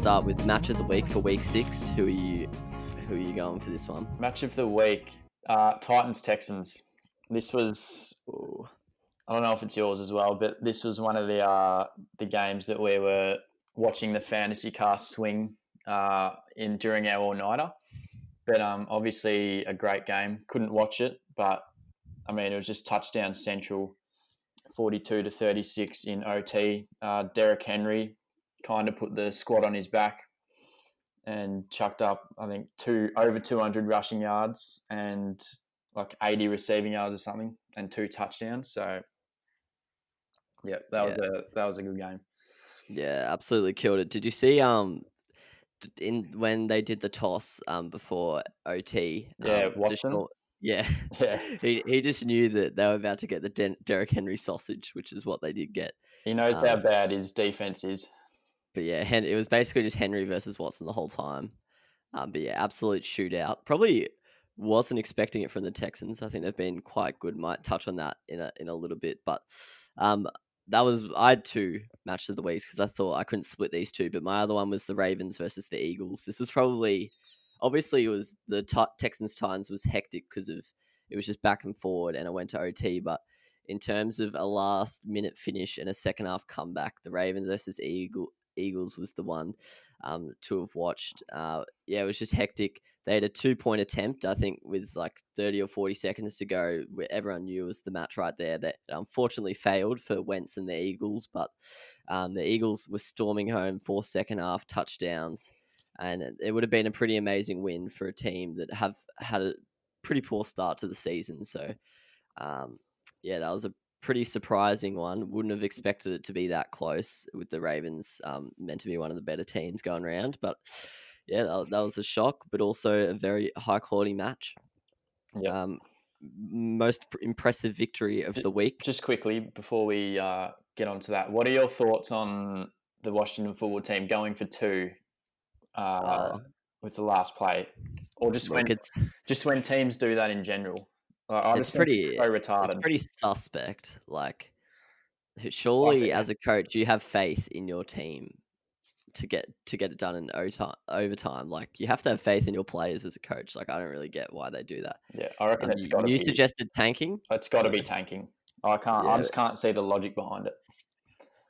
start with match of the week for week 6. Who are you going for this one? Match of the week, Titans-Texans. This was, I don't know if it's yours as well, but this was one of the games that we were watching the fantasy cast swing during our all-nighter. But obviously a great game. Couldn't watch it, but I mean, it was just touchdown central, 42-36 in OT. Derrick Henry kind of put the squad on his back and chucked up, I think, over 200 rushing yards and like 80 receiving yards or something, and 2 touchdowns. So, yeah, that was a good game. Yeah, absolutely killed it. Did you see when they did the toss before OT? Yeah, Watson. Yeah. he just knew that they were about to get the Derrick Henry sausage, which is what they did get. He knows how bad his defense is. But yeah, it was basically just Henry versus Watson the whole time. But yeah, absolute shootout. Probably wasn't expecting it from the Texans. I think they've been quite good. Might touch on that in a little bit. But I had 2 matches of the weeks because I thought I couldn't split these 2. But my other one was the Ravens versus the Eagles. This was obviously it was the Texans Titans was hectic because it was just back and forward and it went to OT. But in terms of a last minute finish and a second half comeback, the Ravens versus Eagles was the one to have watched. It was just hectic. They had a 2-point attempt, I think, with like 30 or 40 seconds to go, where everyone knew it was the match right there. That unfortunately failed for Wentz and the Eagles, but the Eagles were storming home 4 second half touchdowns, and it would have been a pretty amazing win for a team that have had a pretty poor start to the season. So, that was a pretty surprising one. Wouldn't have expected it to be that close with the Ravens meant to be one of the better teams going around. But yeah, that was a shock, but also a very high quality match. Yep. Most impressive victory of the week. Just quickly before we get onto that, what are your thoughts on the Washington football team going for 2 with the last play, or just when teams do that in general? It's pretty retarded. It's pretty suspect. Like, surely as a coach, you have faith in your team to get it done in overtime. Like, you have to have faith in your players as a coach. Like, I don't really get why they do that. Yeah, I reckon it's got to be. You suggested tanking. It's got to be tanking. I just can't see the logic behind it.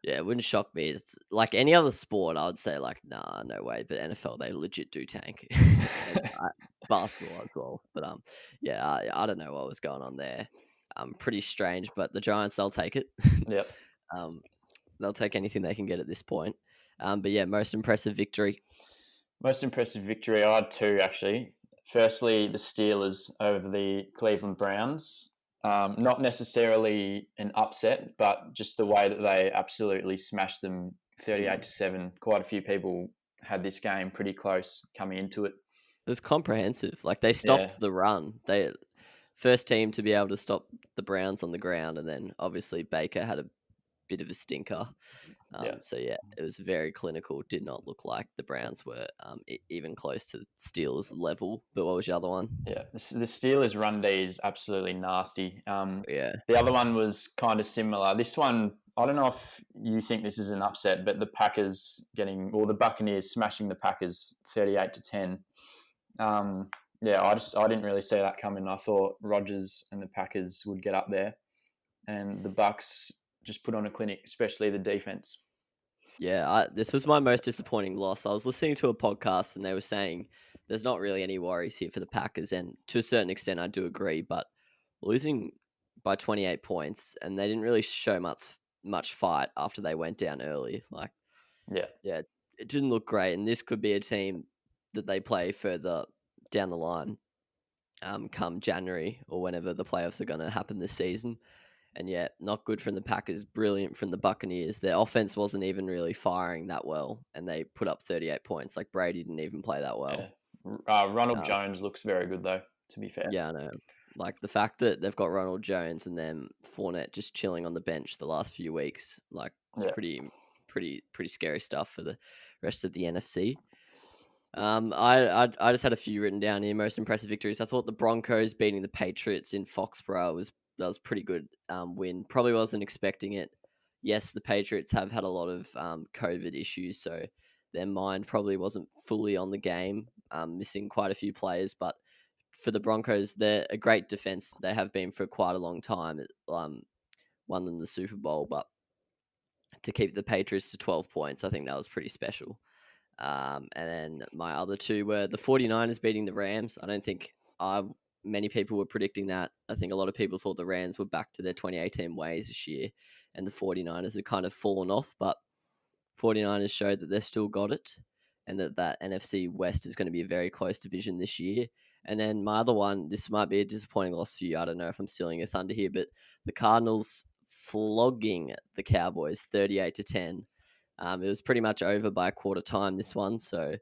Yeah, it wouldn't shock me. It's like any other sport, I would say like, nah, no way. But NFL, they legit do tank. Basketball as well. But I don't know what was going on there. Pretty strange. But the Giants, they'll take it. Yep. They'll take anything they can get at this point. But yeah, most impressive victory. Most impressive victory, I had 2 actually. Firstly, the Steelers over the Cleveland Browns. Not necessarily an upset, but just the way that they absolutely smashed them 38-7. Quite a few people had this game pretty close coming into it. It was comprehensive. Like, they stopped the run. They first team to be able to stop the Browns on the ground, and then obviously Baker had a bit of a stinker. So yeah, it was very clinical. Did not look like the Browns were even close to Steelers level. But what was your other one? Yeah, the Steelers run D is absolutely nasty. The other one was kind of similar. This one, I don't know if you think this is an upset, but the the Buccaneers smashing the Packers 38-10. I didn't really see that coming. I thought Rodgers and the Packers would get up there, and the Bucs just put on a clinic, especially the defense. Yeah, this was my most disappointing loss. I was listening to a podcast and they were saying there's not really any worries here for the Packers, and to a certain extent I do agree, but losing by 28 points and they didn't really show much fight after they went down early. Like, yeah, it didn't look great, and this could be a team that they play further down the line, come January or whenever the playoffs are going to happen this season. And yeah, not good from the Packers, brilliant from the Buccaneers. Their offense wasn't even really firing that well, and they put up 38 points. Like, Brady didn't even play that well. Yeah. Ronald Jones looks very good, though, to be fair. Yeah, I know. Like, the fact that they've got Ronald Jones and then Fournette just chilling on the bench the last few weeks, like, pretty scary stuff for the rest of the NFC. I just had a few written down here. Most impressive victories. I thought the Broncos beating the Patriots in Foxborough was pretty good win. Probably wasn't expecting it. Yes, the Patriots have had a lot of COVID issues, so their mind probably wasn't fully on the game, missing quite a few players. But for the Broncos, they're a great defense. They have been for quite a long time. Won them the Super Bowl, but to keep the Patriots to 12 points, I think that was pretty special. And then my other two were the 49ers beating the Rams. I don't think many people were predicting that. I think a lot of people thought the Rams were back to their 2018 ways this year, and the 49ers had kind of fallen off, but 49ers showed that they've still got it, and that NFC West is going to be a very close division this year. And then my other one, this might be a disappointing loss for you. I don't know if I'm stealing your thunder here, but the Cardinals flogging the Cowboys 38-10. It was pretty much over by quarter time, this one, so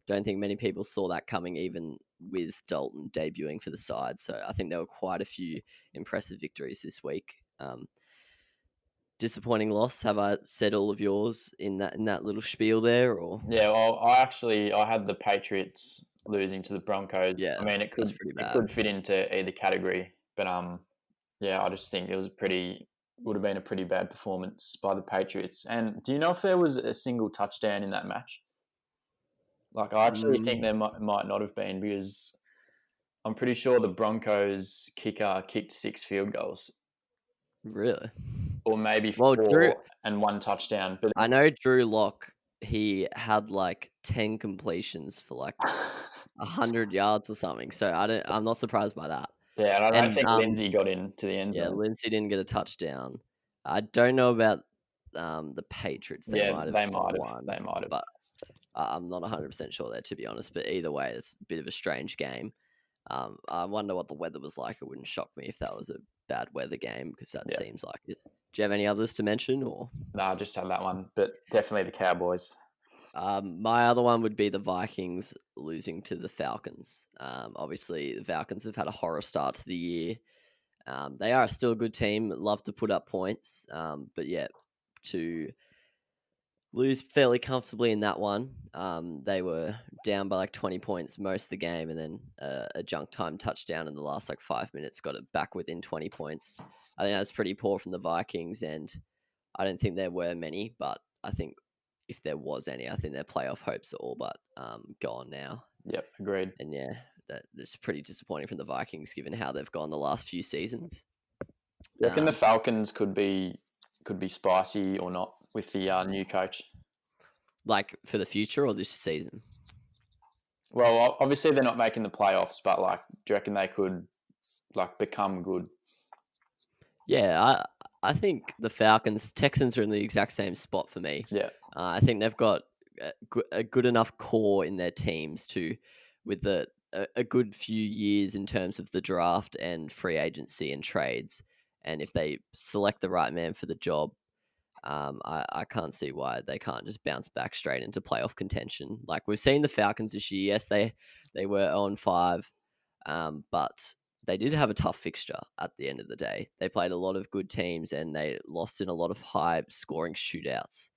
don't think many people saw that coming, even with Dalton debuting for the side. So I think there were quite a few impressive victories this week. Disappointing loss. Have I said all of yours in that little spiel there? Or yeah, well, I had the Patriots losing to the Broncos. Yeah, I mean, it could fit into either category, but yeah, I just think it would have been a pretty bad performance by the Patriots. And do you know if there was a single touchdown in that match? Like, I actually think there might not have been, because I'm pretty sure the Broncos kicker kicked 6 field goals. Really? Or maybe 4 and 1 touchdown. But I know Drew Lock, he had like 10 completions for like 100 yards or something. So I'm not surprised by that. Yeah, and I don't think Lindsay got in to the end. Yeah, Lindsay didn't get a touchdown. I don't know about the Patriots. They might have. But I'm not 100% sure there, to be honest. But either way, it's a bit of a strange game. I wonder what the weather was like. It wouldn't shock me if that was a bad weather game, because that seems like it. Do you have any others to mention? Or no, I just have that one, but definitely the Cowboys. My other one would be the Vikings losing to the Falcons. Obviously, the Falcons have had a horror start to the year. They are still a good team, love to put up points, but yeah, to lose fairly comfortably in that one. They were down by like 20 points most of the game, and then a junk time touchdown in the last like 5 minutes got it back within 20 points. I think that was pretty poor from the Vikings, and I don't think there were many, but I think if there was any, I think their playoff hopes are all but gone now. Yep, agreed. And yeah, that's pretty disappointing from the Vikings, given how they've gone the last few seasons. You reckon the Falcons could be spicy or not with the new coach? Like for the future or this season? Well, obviously they're not making the playoffs, but like, do you reckon they could like become good? Yeah, I think the Texans are in the exact same spot for me. Yeah. I think they've got a good enough core in their teams with a good few years in terms of the draft and free agency and trades. And if they select the right man for the job, I can't see why they can't just bounce back straight into playoff contention. Like we've seen the Falcons this year. Yes, they were 0-5, but they did have a tough fixture at the end of the day. They played a lot of good teams and they lost in a lot of high scoring shootouts.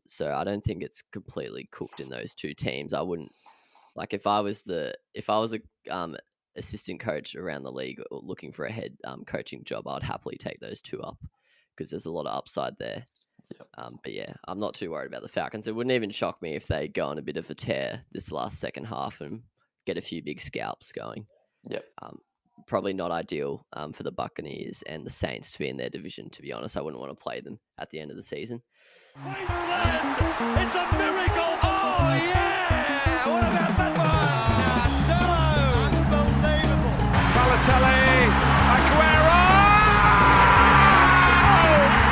So I don't think it's completely cooked in those two teams. I wouldn't, like, if I was a assistant coach around the league looking for a head coaching job, I'd happily take those two up, because there's a lot of upside there. Yep. But yeah, I'm not too worried about the Falcons. It wouldn't even shock me if they go on a bit of a tear this last second half and get a few big scalps going. Yep. Probably not ideal for the Buccaneers and the Saints to be in their division, to be honest. I wouldn't want to play them at the end of the season. Queensland! It's a miracle! Oh, yeah! What about that one? Unbelievable! Balotelli! Aguero!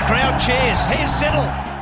Crowd cheers. Here's Siddle.